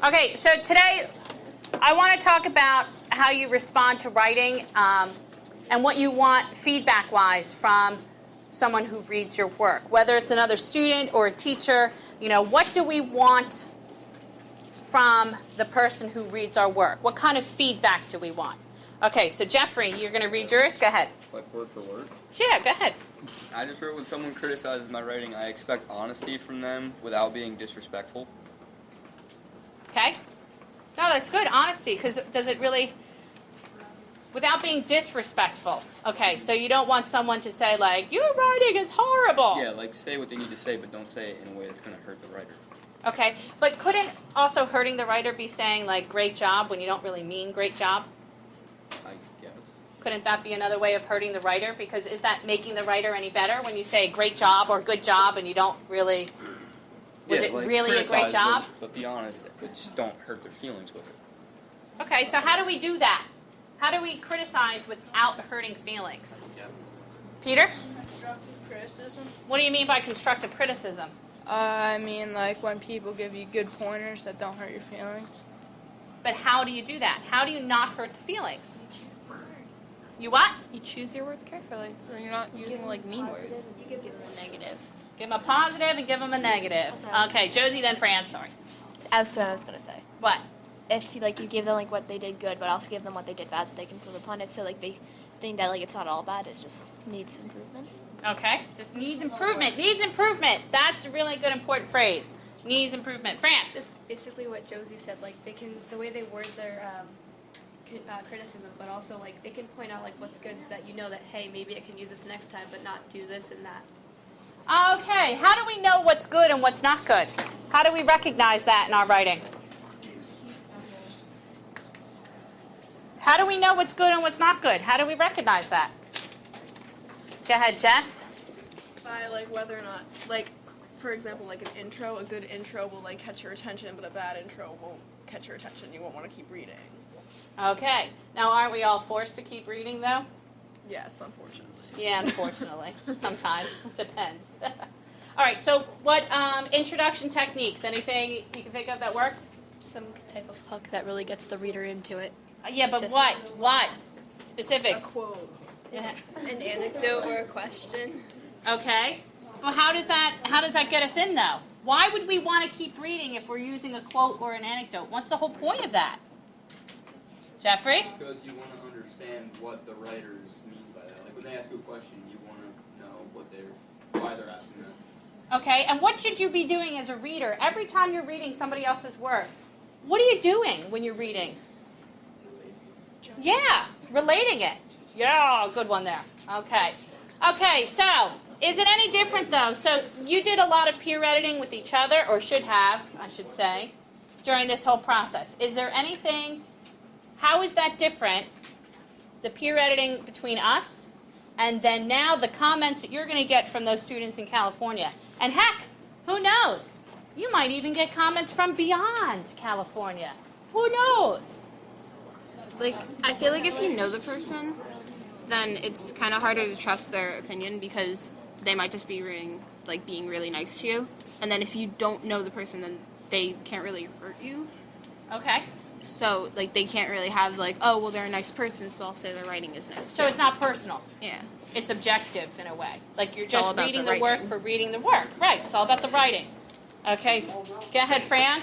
Okay, so today I want to talk about how you respond to writing and what you want feedback-wise from someone who reads your work. Whether it's another student or a teacher, what do we want from the person who reads our work? What kind of feedback do we want? Okay, so Jeffrey, you're going to read yours. Go ahead. Like word for word? Yeah, go ahead. I just wrote, when someone criticizes my writing, I expect honesty from them without being disrespectful. Okay. No, that's good. Honesty, because does it really, without being disrespectful. Okay, so you don't want someone to say, like, your writing is horrible. Yeah, like say what they need to say, but don't say it in a way that's going to hurt the writer. Okay, but couldn't also hurting the writer be saying, like, great job when you don't really mean great job? I guess. Couldn't that be another way of hurting the writer? Because is that making the writer any better when you say great job or good job and you don't really, was it like, really a great criticize job? them, but be honest, but just don't hurt their feelings with it. Okay, so how do we do that? How do we criticize without hurting feelings? Yeah. Peter? Constructive criticism? What do you mean by constructive criticism? I mean, like when people give you good pointers that don't hurt your feelings. But how do you do that? How do you not hurt the feelings? You what? You choose your words carefully, so you're not using like mean words. You could give them a negative. Give them a positive and give them a negative. Okay, Josie, then Fran, sorry. That's what I was gonna say. What? If you give them what they did good, but also give them what they did bad, so they can improve upon it. So they think that it's not all bad; it just needs improvement. Okay, just needs improvement. Needs improvement. That's a really good important phrase. Needs improvement. Fran. Just basically what Josie said, the way they word their criticism, but also they can point out what's good so that you know that, hey, maybe I can use this next time, but not do this and that. Okay, how do we know what's good and what's not good? How do we recognize that in our writing? How do we know what's good and what's not good? How do we recognize that? Go ahead, Jess. By whether or not, for example, an intro, a good intro will catch your attention, but a bad intro won't catch your attention. You won't want to keep reading. Okay. Now, aren't we all forced to keep reading, though? Yes, unfortunately. Yeah, unfortunately. Sometimes. It depends. All right, so what introduction techniques? Anything you can think of that works? Some type of hook that really gets the reader into it. Yeah, but Just- what? What? Specifics. A quote. Yeah. An anecdote or a question. Okay. Well, how does that get us in, though? Why would we want to keep reading if we're using a quote or an anecdote? What's the whole point of that? Jeffrey? Because you want to understand what the writers mean by that. Like when they ask you a question, you want to know why they're asking that. Okay, and what should you be doing as a reader? Every time you're reading somebody else's work, what are you doing when you're reading? Yeah, relating it. Yeah, good one there. Okay. Okay, so is it any different, though? So you did a lot of peer editing with each other, or should have, I should say, during this whole process. Is there anything, how is that different, the peer editing between us, and then now the comments that you're going to get from those students in California? And heck, who knows? You might even get comments from beyond California. Who knows? I feel like if you know the person, then it's kind of harder to trust their opinion because they might just be being really nice to you. And then if you don't know the person, then they can't really hurt you. Okay. So, they can't really have, oh, well, they're a nice person, so I'll say their writing is nice, So too. it's not personal. Yeah. It's objective in a way. You're It's all just about reading the the work writing. for reading the work. Right. It's all about the writing. Okay. Go ahead, Fran.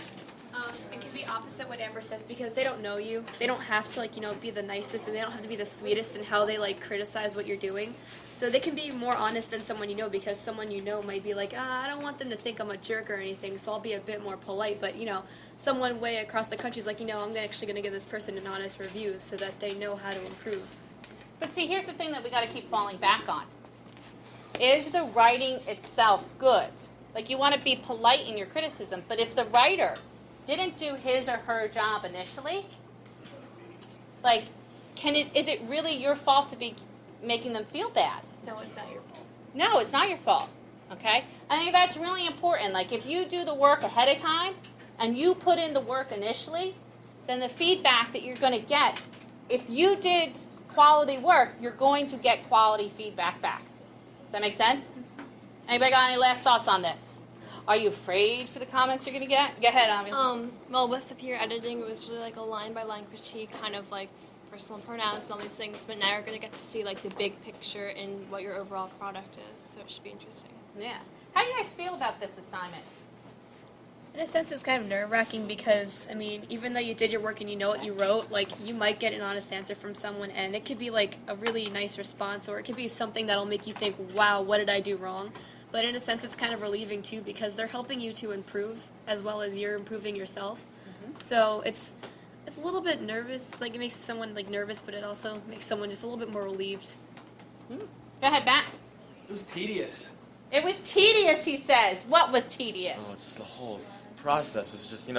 It can be opposite what Amber says because they don't know you. They don't have to be the nicest, and they don't have to be the sweetest in how they criticize what you're doing. So they can be more honest than someone you know because someone you know might be I don't want them to think I'm a jerk or anything, so I'll be a bit more polite. But someone way across the country is I'm actually going to give this person an honest review so that they know how to improve. But see, here's the thing that we got to keep falling back on. Is the writing itself good? You want to be polite in your criticism, but if the writer didn't do his or her job initially, is it really your fault to be making them feel bad? No, it's not your fault. No, it's not your fault. Okay? I think that's really important. If you do the work ahead of time and you put in the work initially, then the feedback that you're going to get, if you did quality work, you're going to get quality feedback back. Does that make sense? Anybody got any last thoughts on this? Are you afraid for the comments you're going to get? Go ahead, Ami. Well, with the peer editing, it was really like a line-by-line critique, kind of like personal pronouns and all these things, but now you're going to get to see like the big picture and what your overall product is, so it should be interesting. Yeah. How do you guys feel about this assignment? In a sense, it's kind of nerve-wracking because, I mean, even though you did your work and you know what you wrote, like, you might get an honest answer from someone, and it could be, like, a really nice response, or it could be something that'll make you think, wow, what did I do wrong? But in a sense, it's kind of relieving, too, because they're helping you to improve, as well as you're improving yourself. So it's a little bit nervous, like, it makes someone, like, nervous, but it also makes someone just a little bit more relieved. Go ahead, Matt. It was tedious. It was tedious, he says. What was tedious? Oh, just the whole process. It's just, you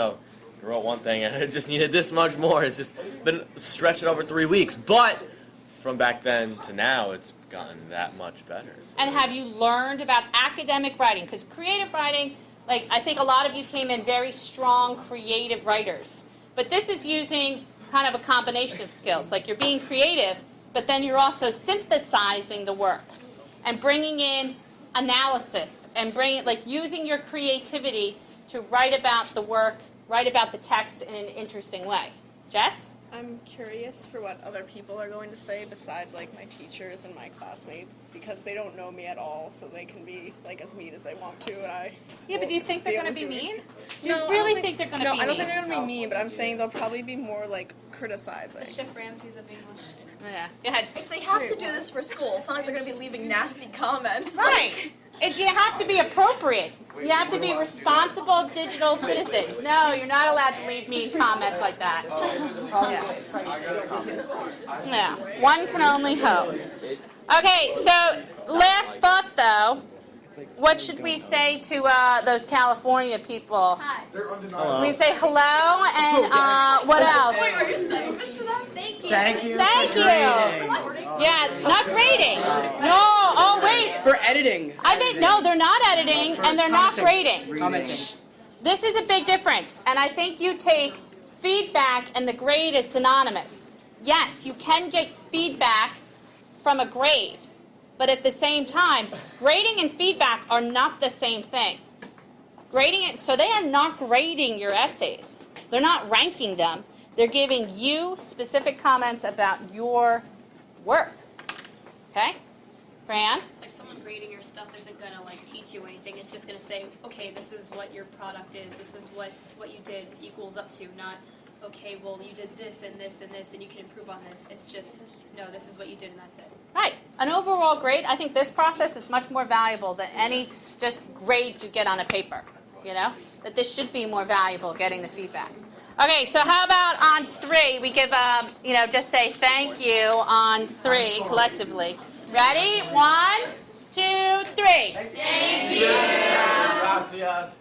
wrote one thing and it just needed this much more. It's just been stretched over 3 weeks. But from back then to now, it's gotten that much better. So. And have you learned about academic writing? Because creative writing, like, I think a lot of you came in very strong creative writers. But this is using kind of a combination of skills. Like, you're being creative, but then you're also synthesizing the work and bringing in analysis and using your creativity to write about the work, write about the text in an interesting way. Jess? I'm curious for what other people are going to say besides like my teachers and my classmates because they don't know me at all, so they can be like as mean as they want to, and I. Yeah, but do you think they're going to be mean? Do you No, I really don't think they're going to be mean? No, I don't think they're going to be mean, but I'm saying they'll probably be more like criticizing. Chef Ramsay's of English. Yeah. Go ahead. If they have to do this for school, it's not like they're going to be leaving nasty comments. Right. You have to be appropriate. You have to be responsible digital citizens. No, you're not allowed to leave mean comments like that. Yeah. One can only hope. Okay, so last thought though. What should we say to those California people? Hi. Hello. We say hello and what else? Wait, are you saying this to them? Thank you. Thank you. Thank you. Yeah, not grading. No. Oh wait. For editing. I think no, they're not editing and they're not grading. Commenting. This is a big difference, and I think you take feedback and the grade is synonymous. Yes, you can get feedback from a grade, but at the same time, grading and feedback are not the same thing. Grading it, so they are not grading your essays. They're not ranking them. They're giving you specific comments about your work. Okay? Fran? It's like someone grading your stuff isn't going to like teach you anything. It's just going to say, okay, this is what your product is. This is what you did equals up to. Not, okay, well, you did this and this and this and you can improve on this. It's just, no, this is what you did and that's it. Right. An overall grade, I think this process is much more valuable than any just grade you get on a paper. You know? That this should be more valuable, getting the feedback. Okay, so how about on 3, we give, just say thank you on 3 collectively. Ready? 1, 2, 3. Thank you. Gracias.